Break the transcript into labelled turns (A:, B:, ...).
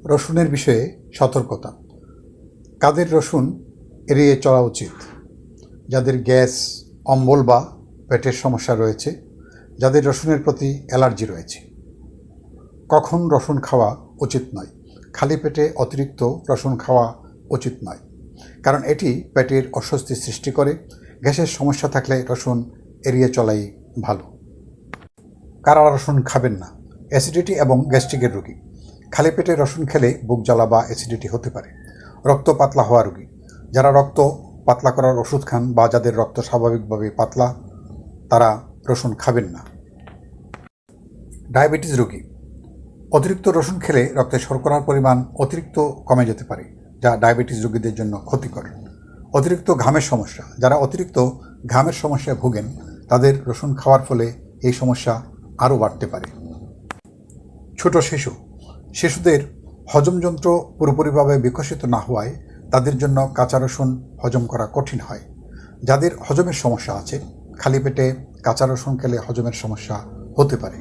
A: রসুনের বিষয়ে সতর্কতা। কাদের রসুন এড়িয়ে চলা উচিত? যাদের গ্যাস, অম্বল বা পেটের সমস্যা রয়েছে, যাদের রসুনের প্রতি অ্যালার্জি রয়েছে। কখন রসুন খাওয়া উচিত নয়? খালি পেটে অতিরিক্ত রসুন খাওয়া উচিত নয়, কারণ এটি পেটের অস্বস্তি সৃষ্টি করে। গ্যাসের সমস্যা থাকলে রসুন এড়িয়ে চলাই ভালো। কারা রসুন খাবেন না? অ্যাসিডিটি এবং গ্যাস্ট্রিকের রোগী। খালি পেটে রসুন খেলে বুক জ্বালা বা অ্যাসিডিটি হতে পারে। রক্ত পাতলা হওয়া রোগী, যারা রক্ত পাতলা করার ওষুধ খান বা যাদের রক্ত স্বাভাবিকভাবে পাতলা, তারা রসুন খাবেন না। ডায়াবেটিস রোগী। অতিরিক্ত রসুন খেলে রক্তে শর্করার পরিমাণ অতিরিক্ত কমে যেতে পারে, যা ডায়াবেটিস রোগীদের জন্য ক্ষতিকর। অতিরিক্ত ঘামের সমস্যা, যারা অতিরিক্ত ঘামের সমস্যায় ভোগেন, তাদের রসুন খাওয়ার ফলে এই সমস্যা আরও বাড়তে পারে। ছোট শিশুদের হজমযন্ত্র পুরোপুরিভাবে বিকশিত না হওয়ায় তাদের জন্য কাঁচা রসুন হজম করা কঠিন হয়। যাদের হজমের সমস্যা আছে, খালি পেটে কাঁচা রসুন খেলে হজমের সমস্যা হতে পারে।